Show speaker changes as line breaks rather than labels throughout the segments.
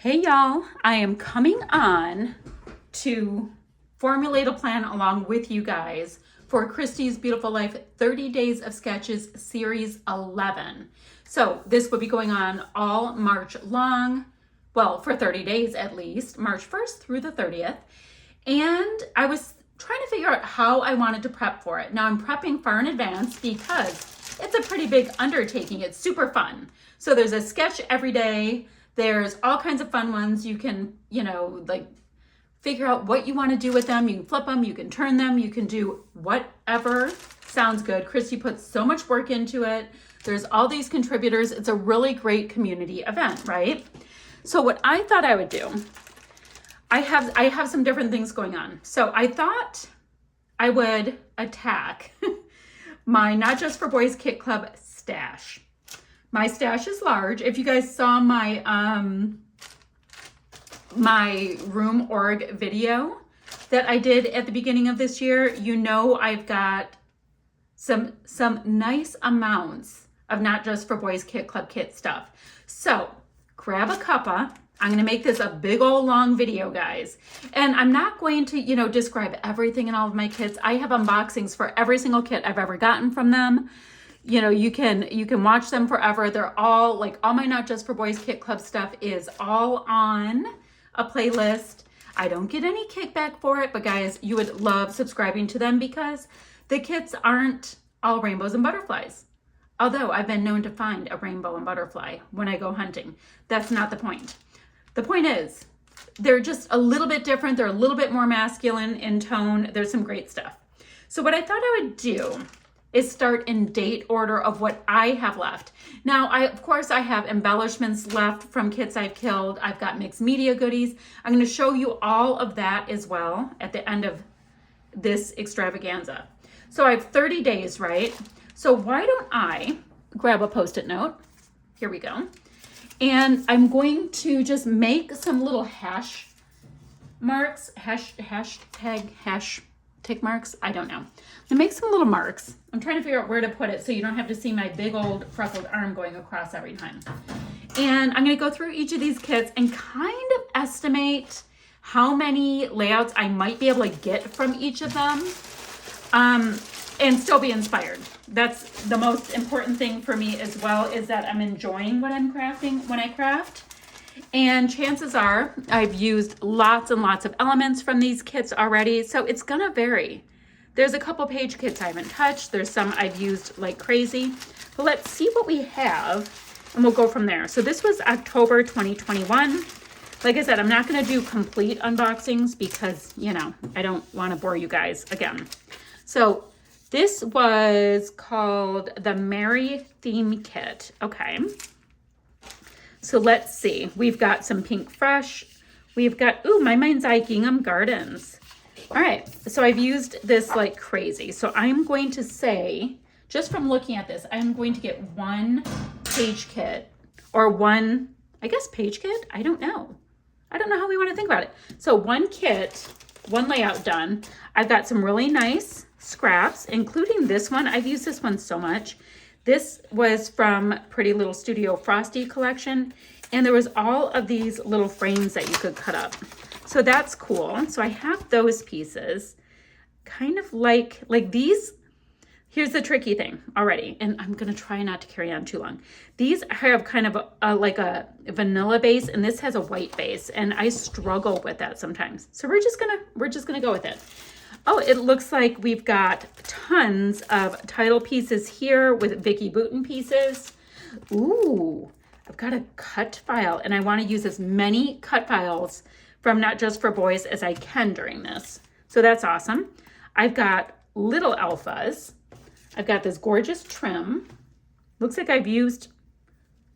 Hey y'all, I am coming on to formulate a plan along with you guys for Christy's Beautiful Life 30 Days of Sketches Series 11. So this will be going on all March long, well, for 30 days at least, March 1st through the 30th. And I was trying to figure out how I wanted to prep for it. Now I'm prepping far in advance because it's a pretty big undertaking. It's super fun. So there's a sketch every day. There's all kinds of fun ones. You can, like figure out what you want to do with them. You can flip them, you can turn them, you can do whatever sounds good. Christy puts so much work into it. There's all these contributors. It's a really great community event, right? So what I thought I would do, I have some different things going on. So I thought I would attack my Not Just for Boys Kit Club stash. My stash is large. If you guys saw my my room org video that I did at the beginning of this year, you know I've got some nice amounts of Not Just for Boys Kit Club kit stuff. So grab a cuppa. I'm going to make this a big old long video, guys. And I'm not going to, describe everything in all of my kits. I have unboxings for every single kit I've ever gotten from them. You can watch them forever. They're all all my Not Just for Boys Kit Club stuff is all on a playlist. I don't get any kickback for it, but guys, you would love subscribing to them because the kits aren't all rainbows and butterflies. Although I've been known to find a rainbow and butterfly when I go hunting. That's not the point. The point is, they're just a little bit different. They're a little bit more masculine in tone. There's some great stuff. So what I thought I would do is start in date order of what I have left. Now, of course, I have embellishments left from kits I've killed. I've got mixed media goodies. I'm going to show you all of that as well at the end of this extravaganza. So I have 30 days, right? So why don't I grab a Post-it note? Here we go. And I'm going to just make some little hash marks, tick marks. I don't know. To make some little marks. I'm trying to figure out where to put it so you don't have to see my big old freckled arm going across every time. And I'm going to go through each of these kits and kind of estimate how many layouts I might be able to get from each of them and still be inspired. That's the most important thing for me as well, is that I'm enjoying what I'm crafting when I craft. And chances are I've used lots and lots of elements from these kits already, so it's gonna vary. There's a couple page kits I haven't touched. There's some I've used like crazy. But let's see what we have and we'll go from there. So this was October 2021. Like I said, I'm not gonna do complete unboxings because, I don't wanna bore you guys again. So this was called the Merry Theme Kit. Okay. So let's see. We've got some Pink Fresh. We've got, My Mind's Eye Gingham Gardens. All right. So I've used this like crazy. So I'm going to say, just from looking at this, I'm going to get one page kit or one, I guess page kit? I don't know. I don't know how we want to think about it. So one kit, one layout done. I've got some really nice scraps, including this one. I've used this one so much. This was from Pretty Little Studio Frosty collection, and there was all of these little frames that you could cut up. So that's cool. So I have those pieces, kind of like these. Here's the tricky thing already, and I'm gonna try not to carry on too long. These have kind of like a vanilla base, and this has a white base, and I struggle with that sometimes. So we're just gonna go with it. Oh, it looks like we've got tons of title pieces here with Vicky Boutin pieces. Ooh, I've got a cut file, and I want to use as many cut files from Not Just for Boys as I can during this. So that's awesome. I've got little alphas. I've got this gorgeous trim. Looks like I've used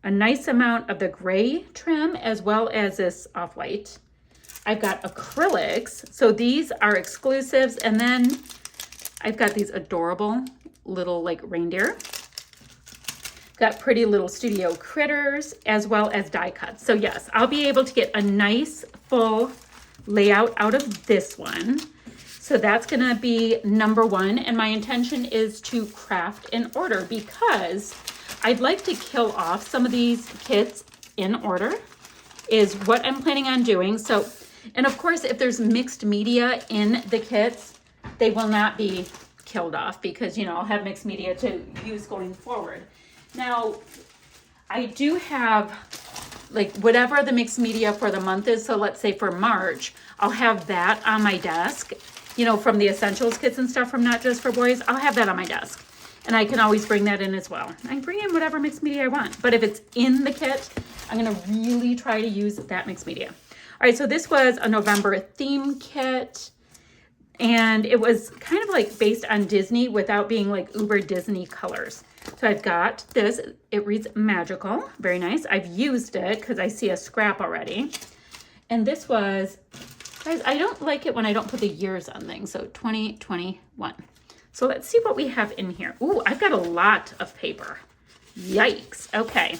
a nice amount of the gray trim as well as this off-white. I've got acrylics, so these are exclusives, and then I've got these adorable little reindeer. Got Pretty Little Studio Critters as well as die cuts. So yes, I'll be able to get a nice full layout out of this one. So that's gonna be number one, and my intention is to craft in order because I'd like to kill off some of these kits in order is what I'm planning on doing. So, and of course, if there's mixed media in the kits, they will not be killed off because, you know, I'll have mixed media to use going forward. Now, I do have like whatever the mixed media for the month is. So let's say for March, I'll have that on my desk, you know, from the essentials kits and stuff from Not Just for Boys. I'll have that on my desk and I can always bring that in as well. I can bring in whatever mixed media I want, but if it's in the kit, I'm going to really try to use that mixed media. All right. So this was a November theme kit. And it was kind of like based on Disney without being like uber Disney colors. So I've got this, it reads magical, very nice. I've used it because I see a scrap already. And this was, guys, I don't like it when I don't put the years on things. So 2021. So let's see what we have in here. Ooh, I've got a lot of paper. Yikes. Okay.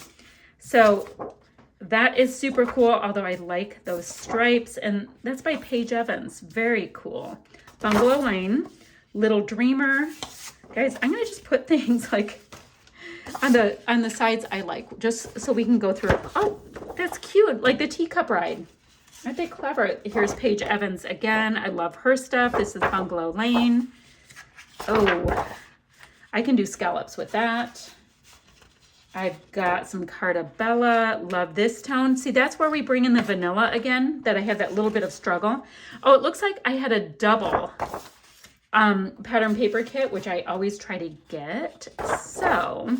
So that is super cool, although I like those stripes. And that's by Paige Evans. Very cool. Bungalow Lane, Little Dreamer. Guys, I'm gonna just put things like on the sides I like, just so we can go through it. Oh, that's cute, like the teacup ride. Aren't they clever? Here's Paige Evans again. I love her stuff. This is Bungalow Lane. Oh, I can do scallops with that. I've got some Carta Bella. Love this tone. See, that's where we bring in the vanilla again, that I have that little bit of struggle. Oh, it looks like I had a double pattern paper kit, which I always try to get. So,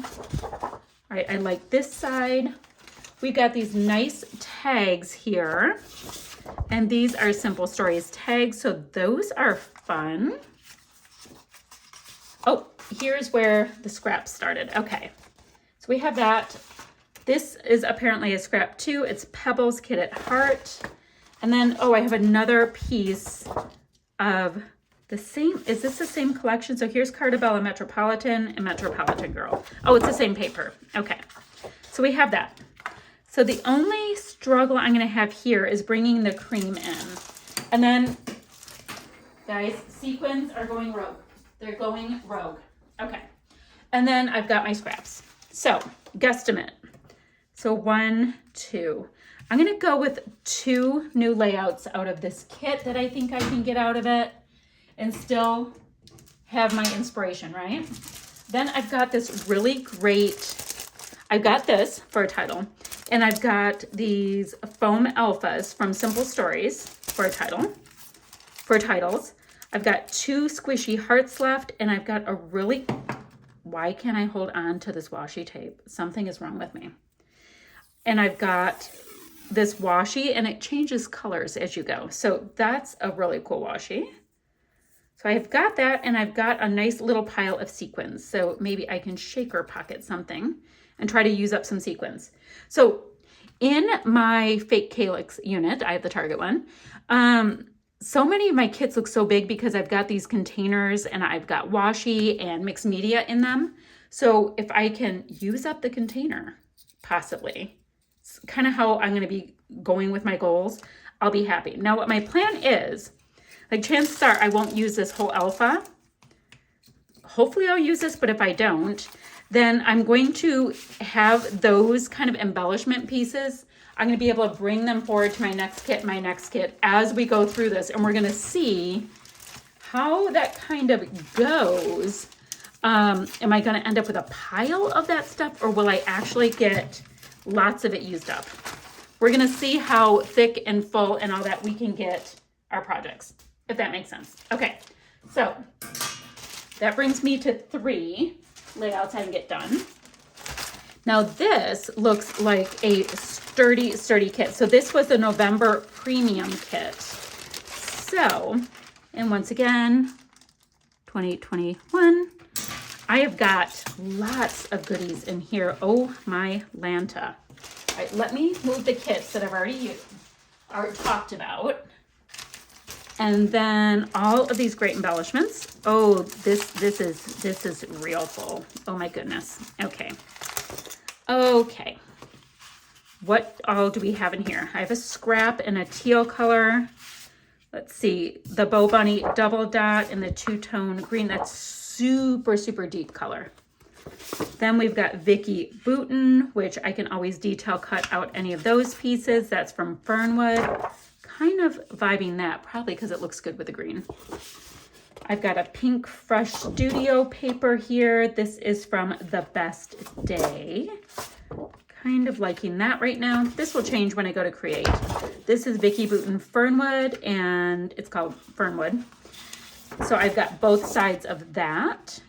all right, I like this side. We've got these nice tags here. And these are Simple Stories tags, so those are fun. Oh, here's where the scrap started. Okay. So we have that. This is apparently a scrap too. It's Pebbles Kit at Heart. And then, oh, I have another piece of the same. Is this the same collection? So here's Carta Bella Metropolitan and Metropolitan Girl. Oh, it's the same paper. Okay. So we have that. So the only struggle I'm going to have here is bringing the cream in. And then, guys, sequins are going rogue. They're going rogue. Okay. And then I've got my scraps. So, guesstimate. So 1, 2. I'm going to go with 2 new layouts out of this kit that I think I can get out of it and still have my inspiration, right? Then I've got this really great, I've got this for a title, and I've got these foam alphas from Simple Stories for a title, for titles. I've got 2 squishy hearts left, and I've got a really... Why can't I hold on to this washi tape? Something is wrong with me. And I've got this washi and it changes colors as you go. So that's a really cool washi. So I've got that and I've got a nice little pile of sequins. So maybe I can shaker pocket something and try to use up some sequins. So in my fake calyx unit, I have the Target one. So many of my kits look so big because I've got these containers and I've got washi and mixed media in them. So if I can use up the container, possibly, it's kind of how I'm going to be going with my goals, I'll be happy. Now what my plan is, like chances are I won't use this whole alpha. Hopefully I'll use this, but if I don't, then I'm going to have those kind of embellishment pieces. I'm going to be able to bring them forward to my next kit as we go through this. And we're going to see how that kind of goes. Am I going to end up with a pile of that stuff or will I actually get lots of it used up? We're going to see how thick and full and all that we can get our projects, if that makes sense. Okay, so that brings me to 3 layouts I can get done. Now this looks like a sturdy kit. So this was the November premium kit. So, and once again, 2021, I have got lots of goodies in here. Oh my Lanta. All right, let me move the kits that I've already talked about. And then all of these great embellishments. Oh, this is real full. Oh my goodness. Okay. What all do we have in here? I have a scrap in a teal color. Let's see, the Bow Bunny double dot and the two-tone green. That's super deep color. Then we've got Vicky Booten, which I can always detail cut out any of those pieces. That's from Fernwood. Kind of vibing that, probably because it looks good with the green. I've got a pink fresh studio paper here. This is from The Best Day. Kind of liking that right now. This will change when I go to create. This is Vicky Booten Fernwood, and it's called Fernwood. So I've got both sides of that.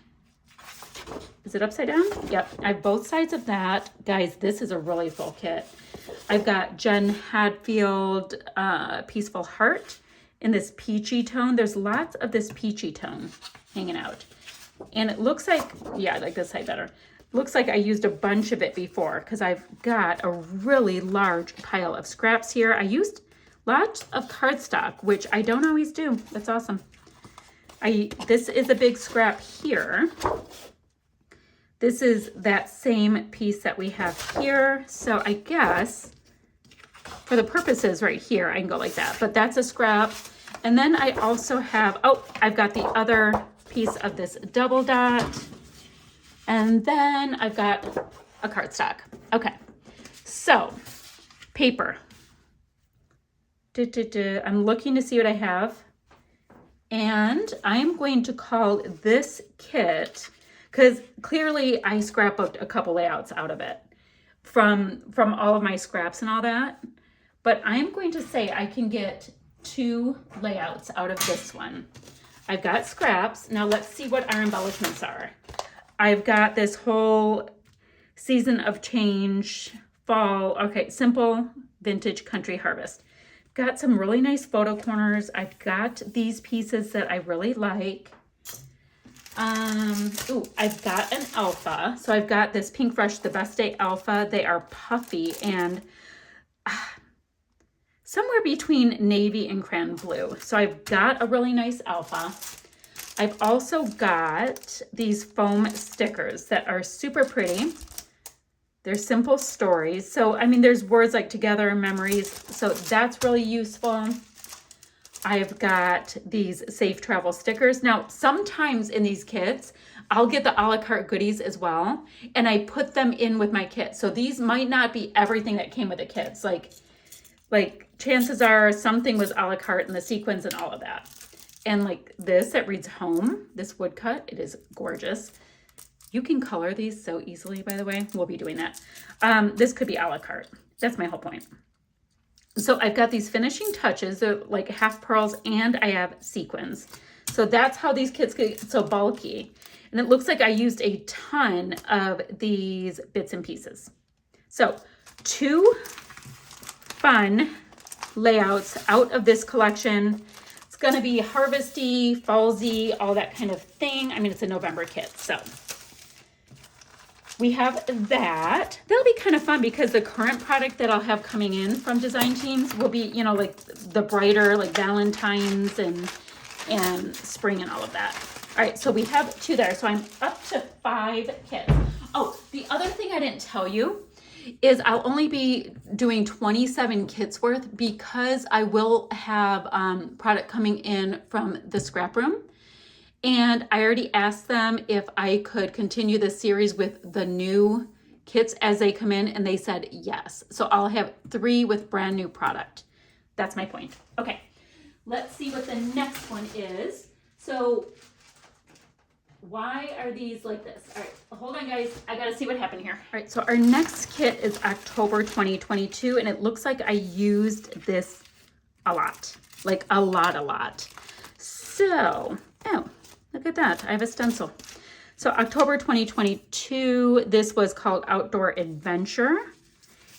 Is it upside down? Yep, I have both sides of that. Guys, this is a really full kit. I've got Jen Hadfield Peaceful Heart in this peachy tone. There's lots of this peachy tone hanging out. And it looks like, yeah, I like this side better. Looks like I used a bunch of it before because I've got a really large pile of scraps here. I used lots of cardstock, which I don't always do. That's awesome. This is a big scrap here. This is that same piece that we have here. So I guess for the purposes right here, I can go like that, but that's a scrap. And then I also have, oh, I've got the other piece of this double dot. And then I've got a cardstock. Okay, so paper. I'm looking to see what I have. And I'm going to call this kit, because clearly I scrapbooked a couple layouts out of it from all of my scraps and all that. But I'm going to say I can get 2 layouts out of this one. I've got scraps. Now let's see what our embellishments are. I've got this whole season of change, fall, okay, simple vintage country harvest. Got some really nice photo corners. I've got these pieces that I really like. I've got an alpha. So I've got this Pink Fresh The Best Day alpha. They are puffy and somewhere between navy and cran blue. So I've got a really nice alpha. I've also got these foam stickers that are super pretty. They're simple stories. So, I mean, there's words like together and memories. So that's really useful. I've got these safe travel stickers. Now, sometimes in these kits, I'll get the a la carte goodies as well. And I put them in with my kit. So these might not be everything that came with the kits. Like chances are something was a la carte and the sequins and all of that. And like this that reads home, this woodcut, it is gorgeous. You can color these so easily, by the way. We'll be doing that. This could be a la carte. That's my whole point. So I've got these finishing touches, like half pearls, and I have sequins. So that's how these kits get so bulky. And it looks like I used a ton of these bits and pieces. So 2 fun layouts out of this collection. It's gonna be harvesty, fallsy, all that kind of thing. I mean, it's a November kit, so. We have that. That'll be kind of fun because the current product that I'll have coming in from design teams will be, you know, like the brighter, like Valentine's and spring and all of that. All right, so we have 2 there. So I'm up to 5 kits. Oh, the other thing I didn't tell you is I'll only be doing 27 kits worth because I will have product coming in from the scrap room. And I already asked them if I could continue this series with the new kits as they come in, and they said yes. So I'll have 3 with brand new product. That's my point. Okay, let's see what the next one is. So why are these like this? All right, hold on guys. I gotta see what happened here. All right, so our next kit is October 2022, and it looks like I used this a lot, like a lot. So, oh, look at that. I have a stencil. So October 2022, this was called Outdoor Adventure.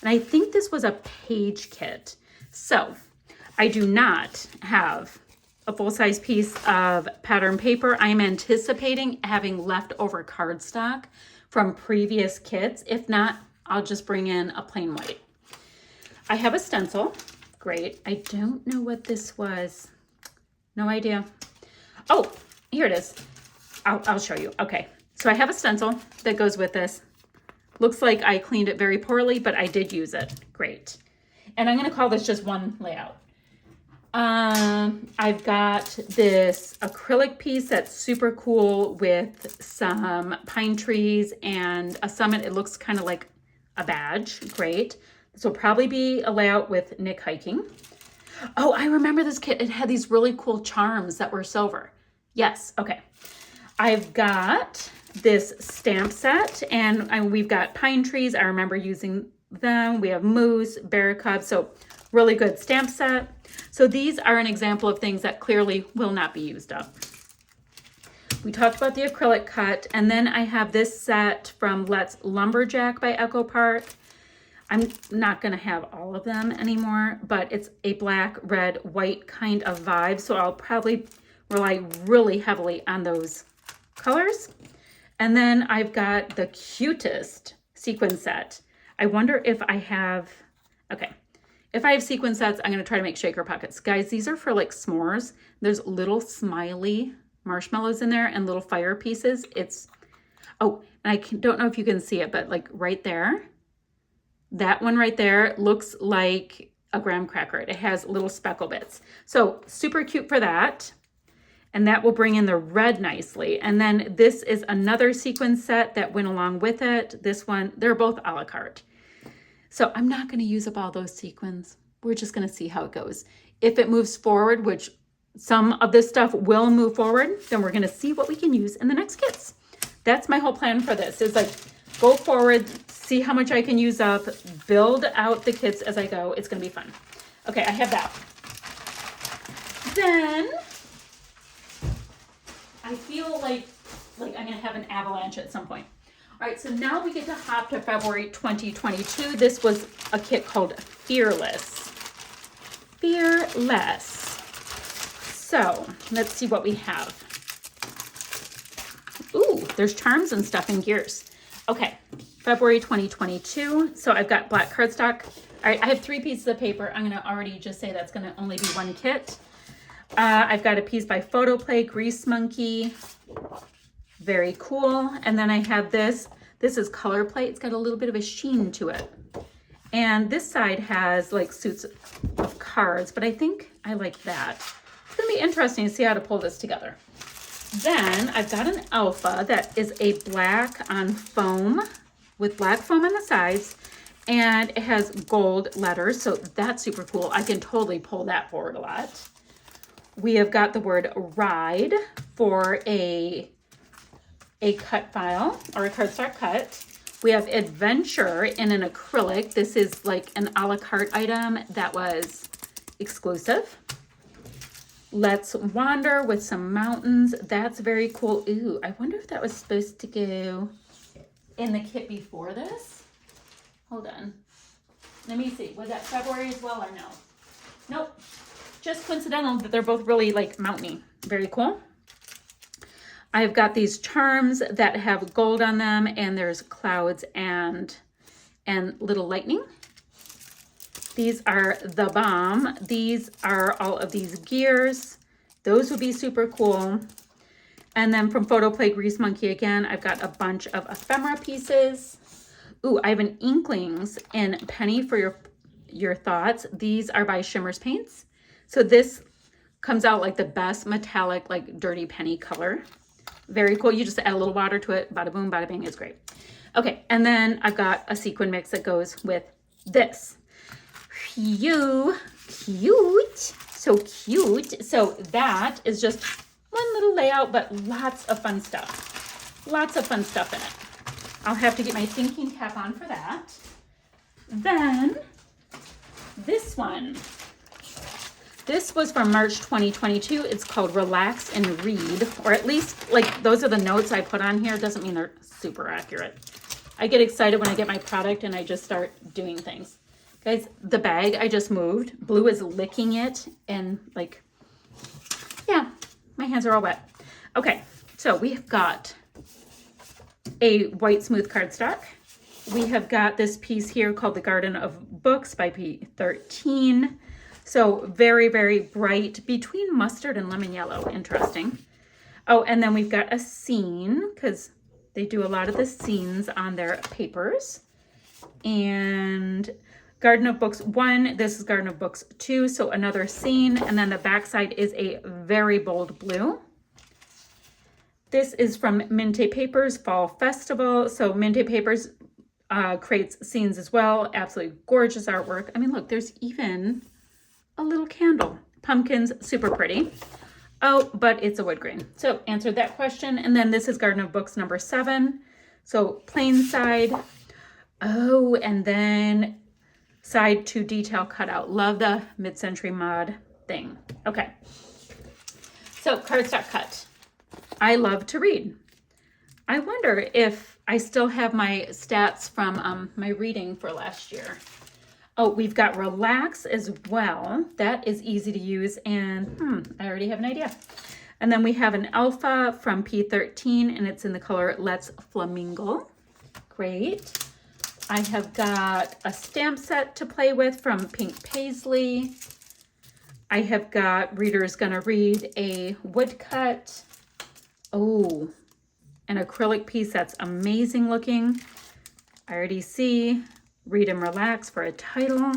And I think this was a page kit. So I do not have a full-size piece of pattern paper. I'm anticipating having leftover cardstock from previous kits. If not, I'll just bring in a plain white. I have a stencil. Great. I don't know what this was. No idea. Oh, here it is. I'll show you. Okay, so I have a stencil that goes with this. Looks like I cleaned it very poorly, but I did use it. Great. And I'm going to call this just one layout. I've got this acrylic piece that's super cool with some pine trees and a summit. It looks kind of like a badge. Great. This will probably be a layout with Nick hiking. Oh, I remember this kit. It had these really cool charms that were silver. Yes. Okay. I've got this stamp set, and we've got pine trees. I remember using them. We have moose, bear cubs. So really good stamp set. So these are an example of things that clearly will not be used up. We talked about the acrylic cut, and then I have this set from Let's Lumberjack by Echo Park. I'm not going to have all of them anymore, but it's a black, red, white kind of vibe. So I'll probably rely really heavily on those colors. And then I've got the cutest sequin set. I wonder if I have, okay. If I have sequin sets, I'm going to try to make shaker pockets. Guys, these are for like s'mores. There's little smiley marshmallows in there and little fire pieces. Oh, and I don't know if you can see it, but like right there, that one right there looks like a graham cracker. It has little speckle bits. So super cute for that. And that will bring in the red nicely. And then this is another sequin set that went along with it. This one, they're both a la carte. So I'm not going to use up all those sequins. We're just going to see how it goes. If it moves forward, which some of this stuff will move forward, then we're going to see what we can use in the next kits. That's my whole plan for this, is like go forward, see how much I can use up, build out the kits as I go. It's going to be fun. Okay, I have that. Then I feel like I'm going to have an avalanche at some point. All right, so now we get to hop to February 2022. This was a kit called Fearless. Fearless. So let's see what we have. Ooh, there's charms and stuff and gears. Okay, February 2022. So I've got black cardstock. All right, I have 3 pieces of paper. I'm going to already just say that's going to only be one kit. I've got a piece by Photoplay, Grease Monkey. Very cool. And then I have this. This is color plate. It's got a little bit of a sheen to it. And this side has like suits of cards, but I think I like that. It's going to be interesting to see how to pull this together. Then I've got an alpha that is a black on foam with black foam on the sides, and it has gold letters. So that's super cool. I can totally pull that forward a lot. We have got the word ride for a cut file or a cardstock cut. We have adventure in an acrylic. This is like an a la carte item that was exclusive. Let's wander with some mountains. That's very cool. Ooh, I wonder if that was supposed to go in the kit before this. Hold on. Let me see. Was that February as well or no? Nope. Just coincidental that they're both really like mountainy. Very cool. I've got these charms that have gold on them, and there's clouds and little lightning. These are the bomb. These are all of these gears. Those would be super cool. And then from Photoplay Grease Monkey again, I've got a bunch of ephemera pieces. Ooh, I have an Inklings in Penny for your thoughts. These are by Shimmers Paints. So this comes out like the best metallic, like dirty penny color. Very cool. You just add a little water to it. Bada boom, bada bing. It's great. Okay. And then I've got a sequin mix that goes with this. Cute. So cute. So that is just one little layout, but lots of fun stuff. Lots of fun stuff in it. I'll have to get my thinking cap on for that. Then this one. This was from March 2022. It's called Relax and Read, or at least like those are the notes I put on here. Doesn't mean they're super accurate. I get excited when I get my product and I just start doing things. Guys, the bag I just moved, Blue is licking it and like, yeah, my hands are all wet. Okay, so we've got a white smooth cardstock. We have got this piece here called The Garden of Books by P13. So very, very bright, between mustard and lemon yellow. Interesting. Oh, and then we've got a scene, because they do a lot of the scenes on their papers. And Garden of Books 1. This is Garden of Books 2, so another scene. And then the back side is a very bold blue. This is from Minte Papers Fall Festival. So Minte Papers creates scenes as well. Absolutely gorgeous artwork. I mean, look, there's even a little candle. Pumpkins, super pretty. Oh, but it's a wood grain. So answered that question. And then this is Garden of Books number 7. So plain side. Oh, and then side to detail cutout. Love the mid-century mod thing. Okay. So cardstock cut. I love to read. I wonder if I still have my stats from my reading for last year. Oh, we've got Relax as well. That is easy to use, and I already have an idea. And then we have an Alpha from P13, and it's in the color Let's Flamingo. Great. I have got a stamp set to play with from Pink Paisley. I have got Reader's Gonna Read a woodcut. Oh, an acrylic piece that's amazing looking. I already see Read and Relax for a title.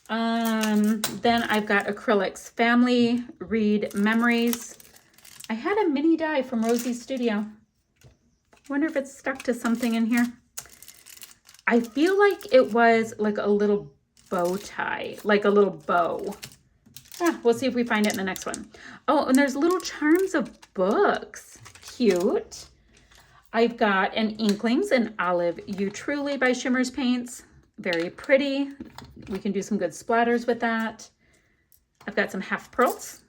Then I've got acrylics Family Read Memories. I had a mini die from Rosie's Studio. Wonder if it's stuck to something in here. I feel like it was like a little bow tie, like a little bow. Yeah, we'll see if we find it in the next one. Oh, and there's little charms of books. Cute. I've got an Inklings and Olive You Truly by Shimmers Paints. Very pretty. We can do some good splatters with that. I've got some half pearls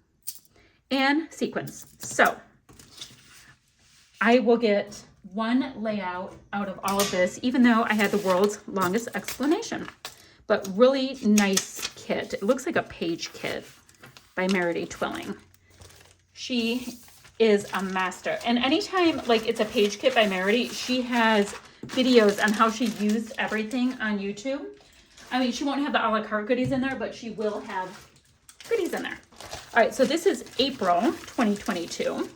and sequins. So I will get one layout out of all of this, even though I had the world's longest explanation. But really nice kit. It looks like a page kit by Meredy Twilling. She is a master. And anytime like it's a page kit by Meredy, she has videos on how she used everything on YouTube. I mean, she won't have the a la carte goodies in there, but she will have goodies in there. All right, so this is April 2022.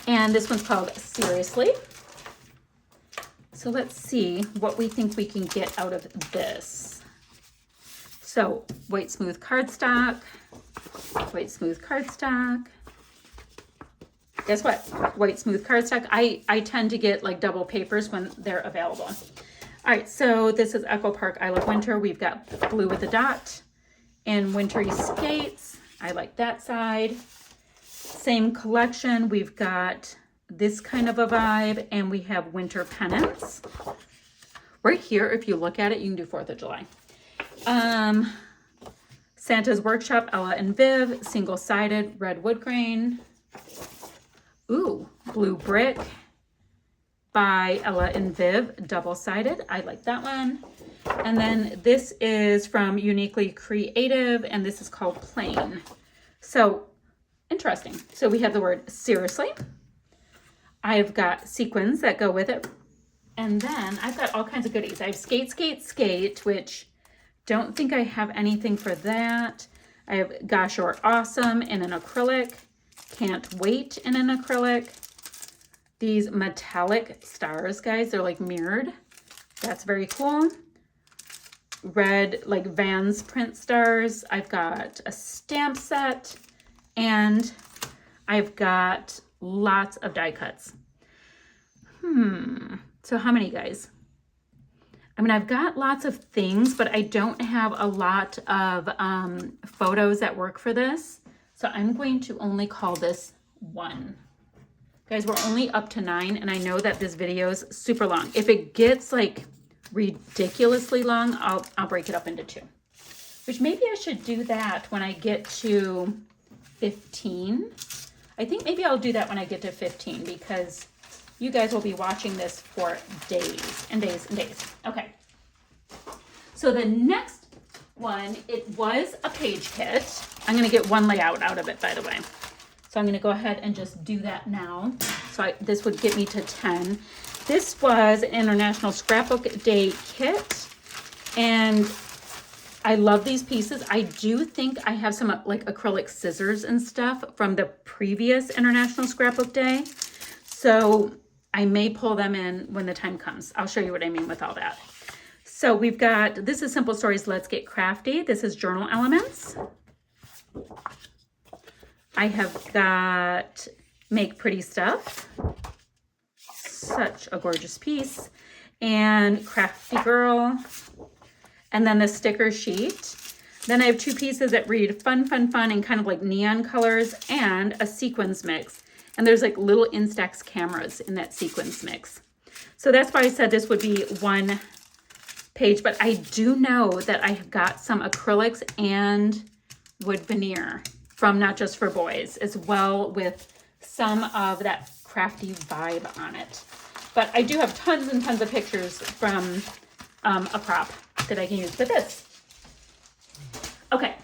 And this one's called Seriously. So let's see what we think we can get out of this. So white smooth cardstock, white smooth cardstock. Guess what? White smooth cardstock. I tend to get like double papers when they're available. All right, so this is Echo Park I Love Winter. We've got blue with a dot and wintry skates. I like that side. Same collection. We've got this kind of a vibe, and we have winter pennants. Right here, if you look at it, you can do 4th of July. Santa's Workshop, Ella and Viv, single-sided, red wood grain. Ooh, blue brick by Ella and Viv, double-sided. I like that one. And then this is from Uniquely Creative, and this is called Plain. So, interesting. So we have the word seriously. I've got sequins that go with it. And then I've got all kinds of goodies. I have Skate, Skate, Skate, which don't think I have anything for that. I have Gosh You're Awesome in an acrylic. Can't Wait in an acrylic. These metallic stars, guys, they're like mirrored. That's very cool. Red, like Vans print stars. I've got a stamp set, and I've got lots of die cuts. So how many, guys? I mean, I've got lots of things, but I don't have a lot of photos that work for this. So I'm going to only call this 1. Guys, we're only up to 9, and I know that this video is super long. If it gets like ridiculously long, I'll break it up into 2. Which maybe I should do that when I get to 15. I think maybe I'll do that when I get to 15, because you guys will be watching this for days and days and days. Okay. So the next one, it was a page kit. I'm going to get 1 layout out of it, by the way. So I'm going to go ahead and just do that now. So this would get me to 10. This was an International Scrapbook Day kit, and I love these pieces. I do think I have some like acrylic scissors and stuff from the previous International Scrapbook Day. So I may pull them in when the time comes. I'll show you what I mean with all that. So we've got, this is Simple Stories, Let's Get Crafty. This is Journal Elements. I have got Make Pretty Stuff. Such a gorgeous piece. And Crafty Girl. And then the sticker sheet. Then I have two pieces that read Fun, Fun, Fun in kind of like neon colors and a sequins mix. And there's like little Instax cameras in that sequins mix. So that's why I said this would be one page, but I do know that I have got some acrylics and wood veneer from Not Just for Boys, as well with some of that crafty vibe on it. But I do have tons and tons of pictures from a prop that I can use for this. Okay,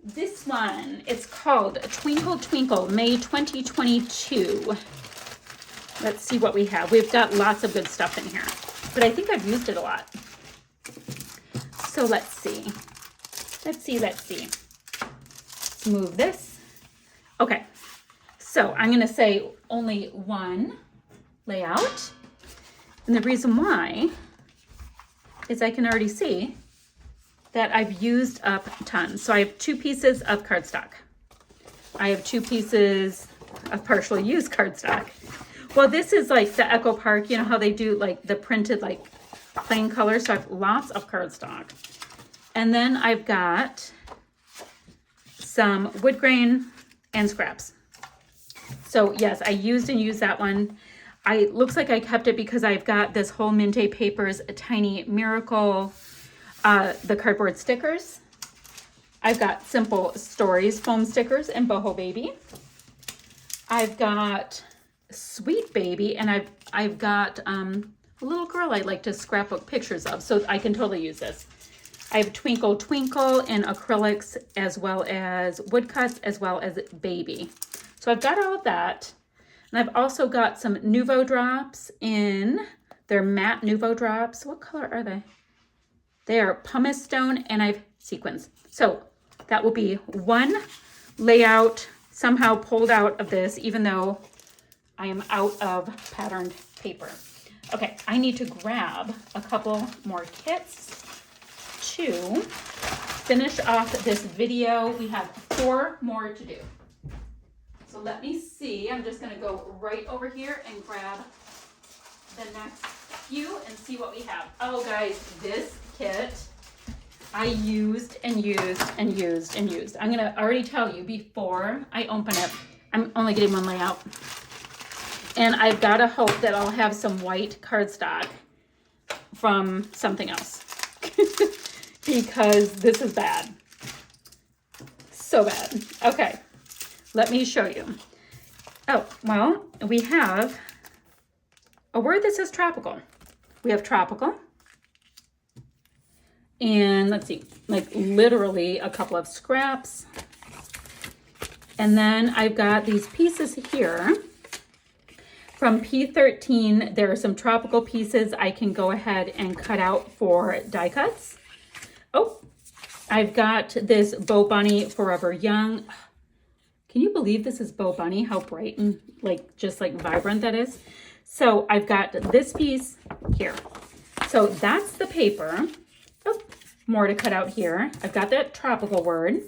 this one, it's called Twinkle Twinkle, May 2022. Let's see what we have. We've got lots of good stuff in here, but I think I've used it a lot. So let's see. Let's move this. Okay, so I'm gonna say only one layout. And the reason why is I can already see that I've used up tons. So I have two pieces of cardstock. I have two pieces of partially used cardstock. Well, this is like the Echo Park, you know how they do like the printed like plain colors. So I have lots of cardstock. And then I've got some wood grain and scraps. So yes, I used that one. Looks like I kept it because I've got this whole Minte Papers, a Tiny Miracle, the cardboard stickers. I've got Simple Stories foam stickers and Boho Baby. I've got Sweet Baby, and I've got a little girl I'd like to scrapbook pictures of, so I can totally use this. I have Twinkle Twinkle in acrylics, as well as woodcuts, as well as Baby. So I've got all of that. And I've also got some Nuvo drops in, they're matte Nuvo drops. What color are they? They are pumice stone, and I've sequins. So that will be one layout somehow pulled out of this, even though I am out of patterned paper. Okay, I need to grab a couple more kits to finish off this video. We have 4 more to do. So let me see, I'm just gonna go right over here and grab the next few and see what we have. Oh guys, this kit I used and used and used and used. I'm gonna already tell you before I open it, I'm only getting one layout. And I've gotta hope that I'll have some white cardstock from something else. Because this is bad. So bad. Okay, let me show you. Oh, well, we have a word that says tropical. We have tropical. And let's see, like literally a couple of scraps. And then I've got these pieces here from P13. There are some tropical pieces I can go ahead and cut out for die cuts. Oh, I've got this Bow Bunny Forever Young. Can you believe this is Bow Bunny? How bright and like just like vibrant that is. So I've got this piece here. So that's the paper. Oh, more to cut out here. I've got that tropical word.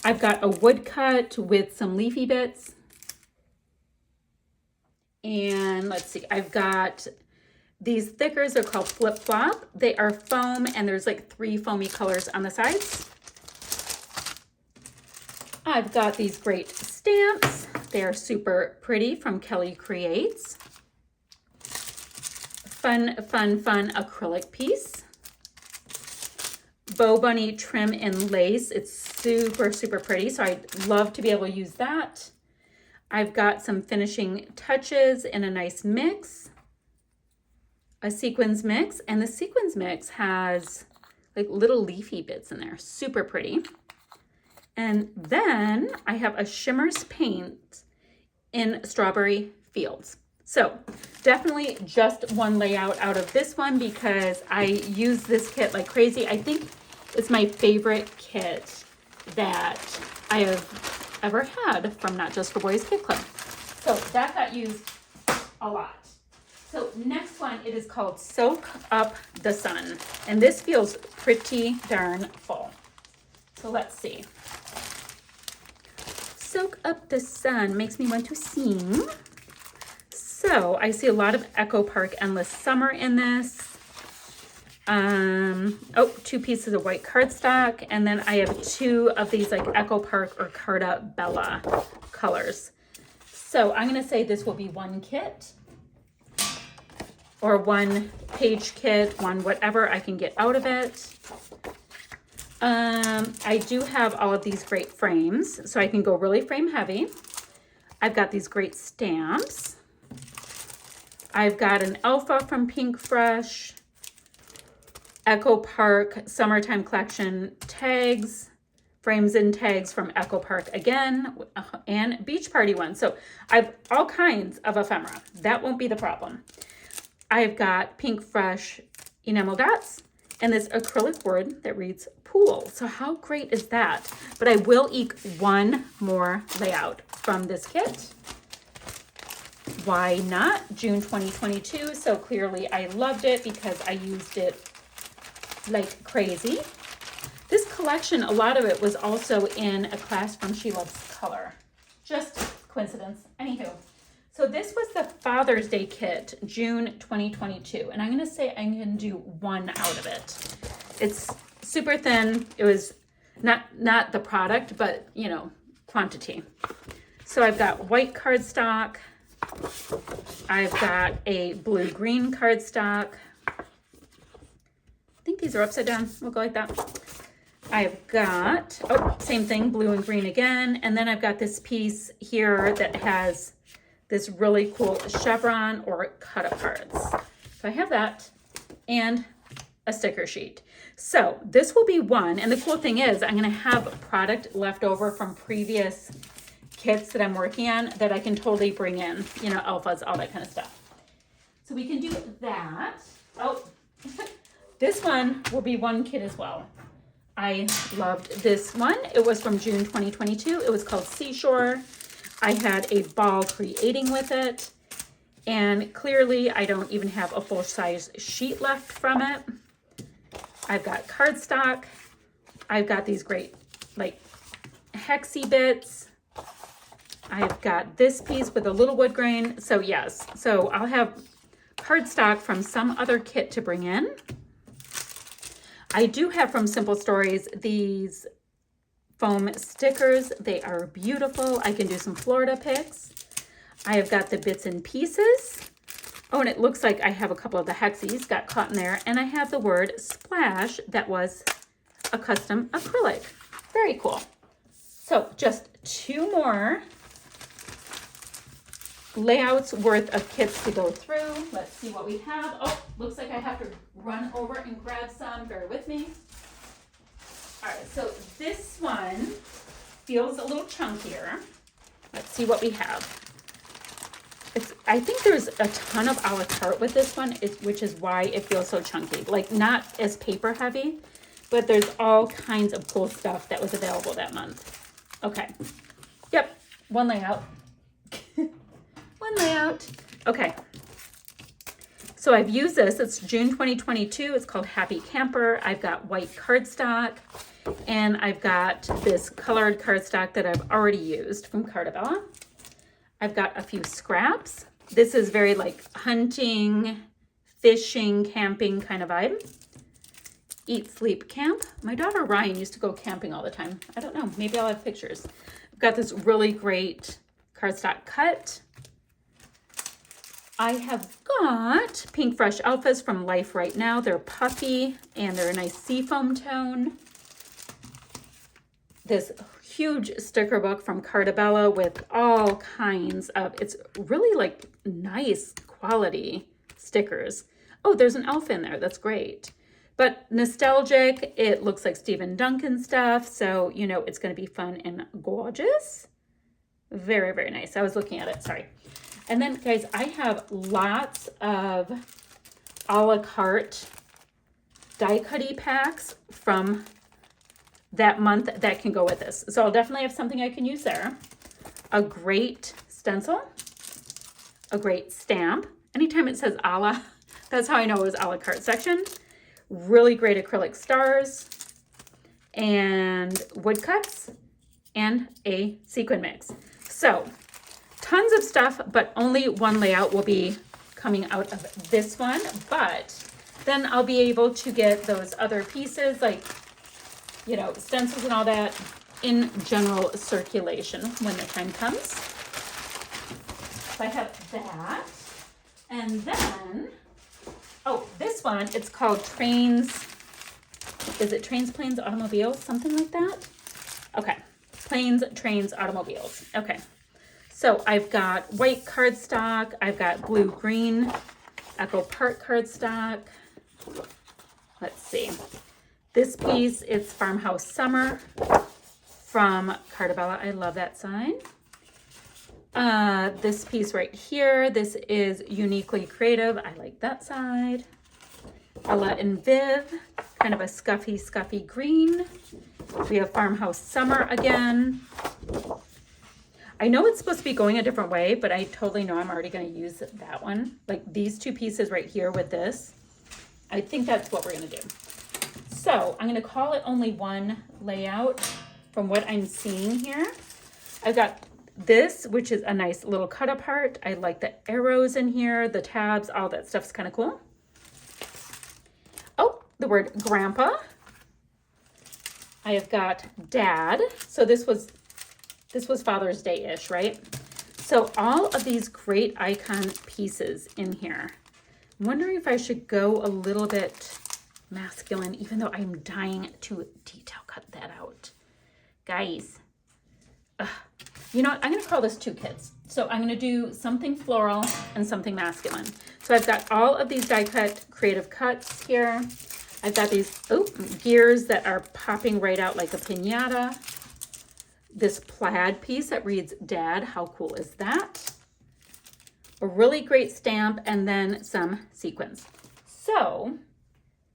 I've got a woodcut with some leafy bits. And let's see, I've got these thickers are called Flip Flop. They are foam, and there's like 3 foamy colors on the sides. I've got these great stamps. They are super pretty from Kelly Creates. Fun, fun, fun acrylic piece. Bow Bunny trim and lace. It's super, super pretty, so I'd love to be able to use that. I've got some finishing touches in a nice mix. A sequins mix, and the sequins mix has like little leafy bits in there. Super pretty. And then I have a Shimmers paint in Strawberry Fields. So definitely just one layout out of this one because I use this kit like crazy. I think it's my favorite kit that I have ever had from Not Just for Boys Kit Club. So that got used a lot. So next one, it is called Soak Up the Sun. And this feels pretty darn full. So let's see. Soak Up the Sun makes me want to sing. So I see a lot of Echo Park Endless Summer in this. Oh, 2 pieces of white cardstock. And then I have 2 of these like Echo Park or Carta Bella colors. So I'm going to say this will be 1 kit. Or 1 page kit, 1 whatever I can get out of it. I do have all of these great frames, so I can go really frame heavy. I've got these great stamps. I've got an Alpha from Pink Fresh, Echo Park Summertime Collection tags, frames and tags from Echo Park again, and Beach Party one. So I've all kinds of ephemera. That won't be the problem. I've got Pink Fresh enamel dots and this acrylic word that reads pool. So how great is that? But I will eke 1 more layout from this kit. Why not? June 2022. So clearly I loved it because I used it like crazy. This collection, a lot of it was also in a class from She Loves Color. Just coincidence. Anywho. So this was the Father's Day kit, June 2022. And I'm going to say I'm going to do 1 out of it. It's super thin. It was not the product, but, you know, quantity. So I've got white cardstock. I've got a blue-green cardstock. I think these are upside down. We'll go like that. I've got, oh, same thing, blue and green again. And then I've got this piece here that has this really cool chevron or cut cards. So I have that and a sticker sheet. So this will be 1. And the cool thing is I'm going to have product left over from previous kits that I'm working on that I can totally bring in, you know, alphas, all that kind of stuff. So we can do that. Oh, this one will be 1 kit as well. I loved this one. It was from June 2022. It was called Seashore. I had a ball creating with it, and clearly I don't even have a full-size sheet left from it. I've got cardstock. I've got these great, like, hexy bits. I've got this piece with a little wood grain. So yes, so I'll have cardstock from some other kit to bring in. I do have from Simple Stories these foam stickers. They are beautiful. I can do some Florida pics. I have got the bits and pieces. Oh, and it looks like I have a couple of the hexies got caught in there. And I have the word splash that was a custom acrylic. Very cool. So just 2 more layouts worth of kits to go through. Let's see what we have. Oh, looks like I have to run over and grab some. Bear with me. All right, so this one feels a little chunkier. Let's see what we have. I think there's a ton of a la carte with this one, which is why it feels so chunky. Like, not as paper heavy, but there's all kinds of cool stuff that was available that month. Okay. Yep, 1 layout. 1 layout. Okay. So I've used this. It's June 2022. It's called Happy Camper. I've got white cardstock, and I've got this colored cardstock that I've already used from Carta Bella. I've got a few scraps. This is very like hunting, fishing, camping kind of vibe. Eat, sleep, camp. My daughter Ryan used to go camping all the time. I don't know. Maybe I'll have pictures. I've got this really great cardstock cut. I have got Pink Fresh Alphas from Life Right Now. They're puffy and they're a nice seafoam tone. This huge sticker book from Carta Bella with all kinds of, it's really like nice quality stickers. Oh, there's an elf in there. That's great. But nostalgic, it looks like Stephen Duncan stuff. So, you know, it's going to be fun and gorgeous. Very, very nice. I was looking at it. Sorry. And then, guys, I have lots of a la carte die cutty packs from that month that can go with this. So I'll definitely have something I can use there. A great stencil, a great stamp, anytime it says a la, that's how I know it was a la carte section. Really great acrylic stars and woodcuts and a sequin mix. So tons of stuff, but only one layout will be coming out of this one. But then I'll be able to get those other pieces like, you know, stencils and all that in general circulation when the time comes. So I have that. And then, oh, this one, it's called Trains. Is it Trains, Planes, Automobiles? Something like that? Okay. Planes, Trains, Automobiles. Okay. So I've got white cardstock. I've got blue-green Echo Park cardstock. Let's see. This piece, it's Farmhouse Summer from Cartabella. I love that sign. This piece right here, this is Uniquely Creative. I like that side. Ella and Viv, kind of a scuffy green. We have Farmhouse Summer again. I know it's supposed to be going a different way, but I totally know I'm already going to use that one. Like these two pieces right here with this. I think that's what we're going to do. So I'm going to call it only one layout from what I'm seeing here. I've got this, which is a nice little cut apart. I like the arrows in here, the tabs, all that stuff's kind of cool. Oh, the word grandpa. I have got dad. So this was Father's Day-ish, right? So all of these great icon pieces in here. I'm wondering if I should go a little bit masculine, even though I'm dying to detail cut that out. Guys, you know what? I'm going to call this two kids. So I'm going to do something floral and something masculine. So I've got all of these die cut creative cuts here. I've got these gears that are popping right out like a piñata. This plaid piece that reads Dad. How cool is that? A really great stamp and then some sequins. So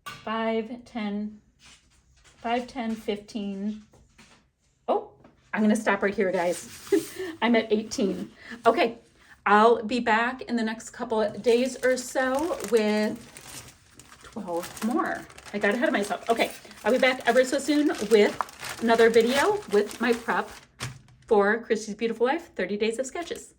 5, 10, 15. Oh, I'm going to stop right here, guys. I'm at 18. Okay, I'll be back in the next couple of days or so with 12 more. I got ahead of myself. Okay, I'll be back ever so soon with another video with my prep for Christy's Beautiful Life, 30 Days of Sketches.